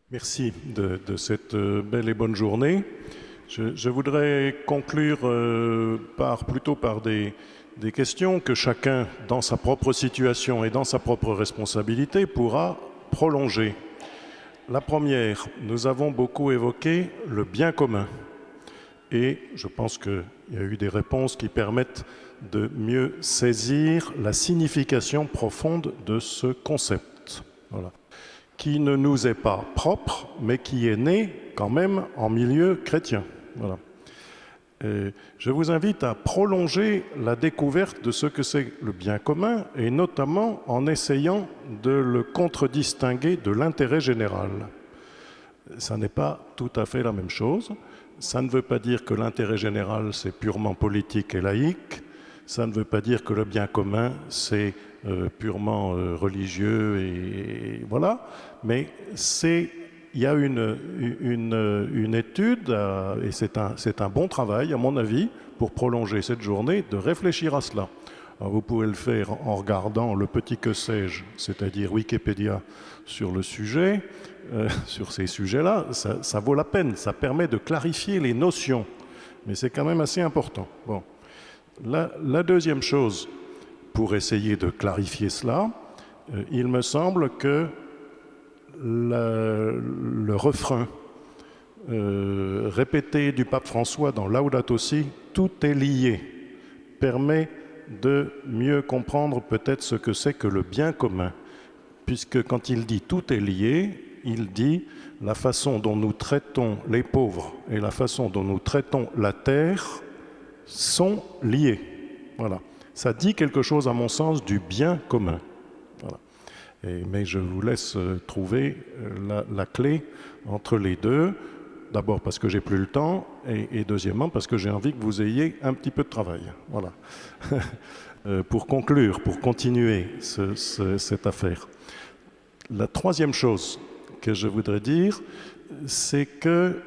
Merci de cette belle et bonne journée. Je voudrais conclure plutôt par des questions que chacun, dans sa propre situation et dans sa propre responsabilité, pourra prolonger. La première, nous avons beaucoup évoqué le bien commun. Et je pense qu'il y a eu des réponses qui permettent de mieux saisir la signification profonde de ce concept. Voilà. Qui ne nous est pas propre, mais qui est né quand même en milieu chrétien. Voilà. Je vous invite à prolonger la découverte de ce que c'est le bien commun, et notamment en essayant de le contredistinguer de l'intérêt général. Ça n'est pas tout à fait la même chose. Ça ne veut pas dire que l'intérêt général, c'est purement politique et laïque. Ça ne veut pas dire que le bien commun, c'est purement religieux et voilà. Mais il y a une étude, et c'est un bon travail, à mon avis, pour prolonger cette journée, de réfléchir à cela. Alors vous pouvez le faire en regardant le petit que sais-je, c'est-à-dire Wikipédia sur le sujet, sur ces sujets-là. Ça vaut la peine, ça permet de clarifier les notions. Mais c'est quand même assez important. Bon. La deuxième chose, pour essayer de clarifier cela, il me semble que le refrain répété du pape François dans Laudato Si, tout est lié, permet de mieux comprendre peut-être ce que c'est que le bien commun. Puisque quand il dit tout est lié, il dit la façon dont nous traitons les pauvres et la façon dont nous traitons la terre sont liés. Voilà. Ça dit quelque chose, à mon sens, du bien commun. Voilà. Mais je vous laisse trouver la clé entre les deux. D'abord parce que j'ai plus le temps, et deuxièmement parce que j'ai envie que vous ayez un petit peu de travail. Voilà. Pour conclure, pour continuer cette affaire. La troisième chose que je voudrais dire, c'est que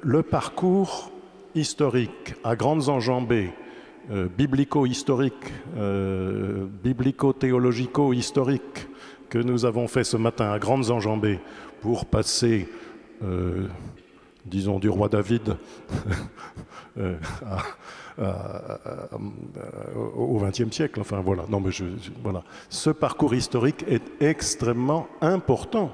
le parcours historique à grandes enjambées, biblico-historique, biblico-théologico-historique, que nous avons fait ce matin à grandes enjambées pour passer, disons, du roi David au XXe siècle. Enfin voilà. Non, mais voilà. Ce parcours historique est extrêmement important,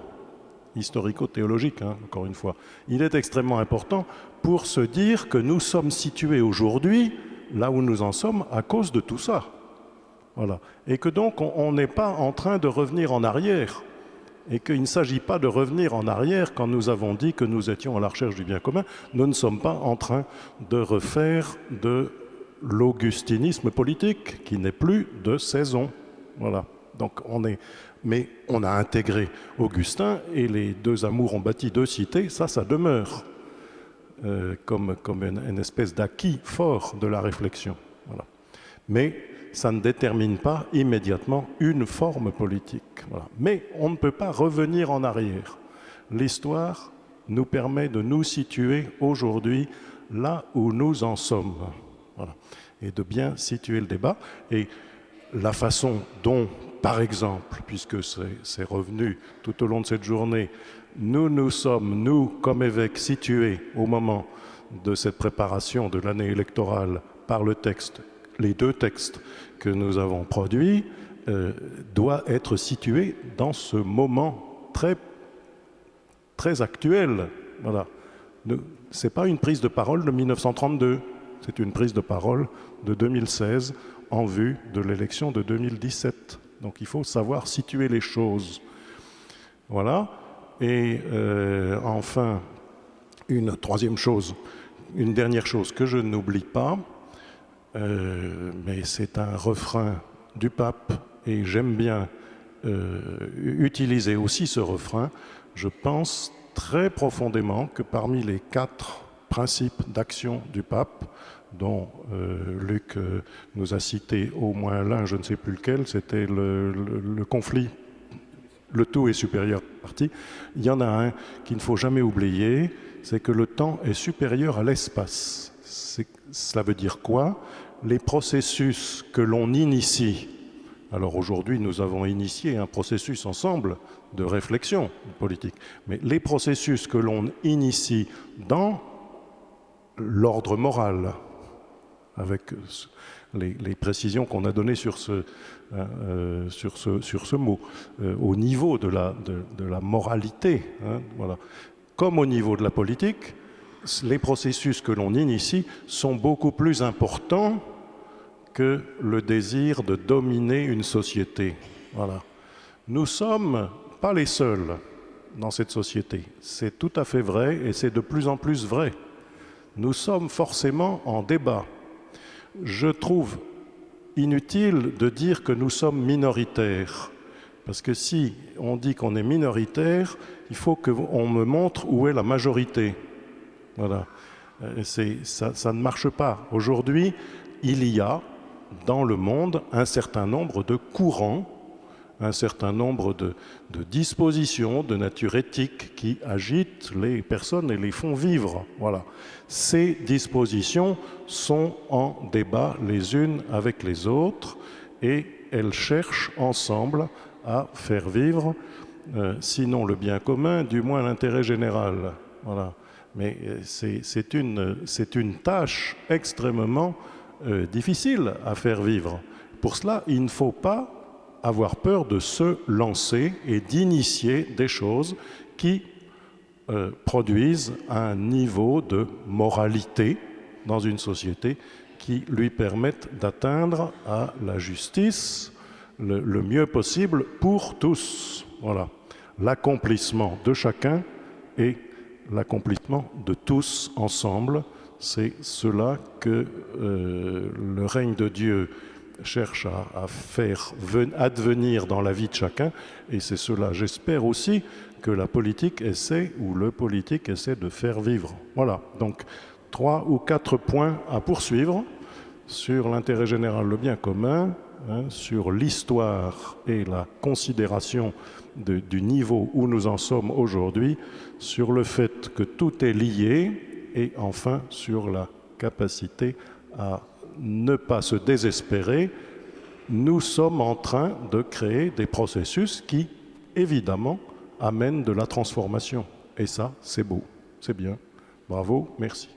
historico-théologique, hein, encore une fois. Il est extrêmement important pour se dire que nous sommes situés aujourd'hui là où nous en sommes à cause de tout ça. Voilà. Et que donc on n'est pas en train de revenir en arrière. Et qu'il ne s'agit pas de revenir en arrière quand nous avons dit que nous étions à la recherche du bien commun. Nous ne sommes pas en train de refaire de l'augustinisme politique qui n'est plus de saison. Voilà. Donc mais on a intégré Augustin et les deux amours ont bâti deux cités, ça demeure comme une espèce d'acquis fort de la réflexion. Voilà. Mais ça ne détermine pas immédiatement une forme politique. Voilà. Mais on ne peut pas revenir en arrière. L'histoire nous permet de nous situer aujourd'hui là où nous en sommes. Voilà. Et de bien situer le débat. Et la façon dont, par exemple, puisque c'est revenu tout au long de cette journée, nous sommes, nous, comme évêques, situés au moment de cette préparation de l'année électorale par le texte, les deux textes que nous avons produits, doit être situé dans ce moment très, très actuel. Voilà. Ce n'est pas une prise de parole de 1932, c'est une prise de parole de 2016 en vue de l'élection de 2017. Donc il faut savoir situer les choses. Voilà. Et enfin, une troisième chose, une dernière chose que je n'oublie pas, mais c'est un refrain du pape, et j'aime bien utiliser aussi ce refrain. Je pense très profondément que parmi les 4 principes d'action du pape, dont Luc nous a cité au moins l'un, je ne sais plus lequel, c'était le conflit, le tout est supérieur à la partie. Il y en a un qu'il ne faut jamais oublier, c'est que le temps est supérieur à l'espace. Cela veut dire quoi? Les processus que l'on initie Alors aujourd'hui, nous avons initié un processus ensemble de réflexion politique. Mais les processus que l'on initie dans l'ordre moral, avec les précisions qu'on a données sur ce mot, au niveau de la moralité, hein, voilà. Comme au niveau de la politique, les processus que l'on initie sont beaucoup plus importants que le désir de dominer une société. Voilà. Nous ne sommes pas les seuls dans cette société. C'est tout à fait vrai et c'est de plus en plus vrai. Nous sommes forcément en débat. Je trouve inutile de dire que nous sommes minoritaires. Parce que si on dit qu'on est minoritaire, il faut qu'on me montre où est la majorité. Voilà. Ça ne marche pas. Aujourd'hui, il y a dans le monde un certain nombre de courants, un certain nombre de dispositions de nature éthique qui agitent les personnes et les font vivre. Voilà. Ces dispositions sont en débat les unes avec les autres et elles cherchent ensemble à faire vivre, sinon le bien commun, du moins l'intérêt général. Voilà. Mais c'est une tâche extrêmement difficile à faire vivre. Pour cela, il ne faut pas avoir peur de se lancer et d'initier des choses qui produisent un niveau de moralité dans une société qui lui permettent d'atteindre à la justice le mieux possible pour tous. Voilà. L'accomplissement de chacun et l'accomplissement de tous ensemble, c'est cela que le règne de Dieu cherche à faire advenir dans la vie de chacun, et c'est cela, j'espère aussi, que la politique essaie, ou le politique essaie de faire vivre. Voilà, donc 3 ou 4 points à poursuivre sur l'intérêt général, le bien commun, hein, sur l'histoire et la considération du niveau où nous en sommes aujourd'hui, sur le fait que tout est lié, et enfin sur la capacité à ne pas se désespérer. Nous sommes en train de créer des processus qui, évidemment, amènent de la transformation. Et ça, c'est beau, c'est bien. Bravo, merci.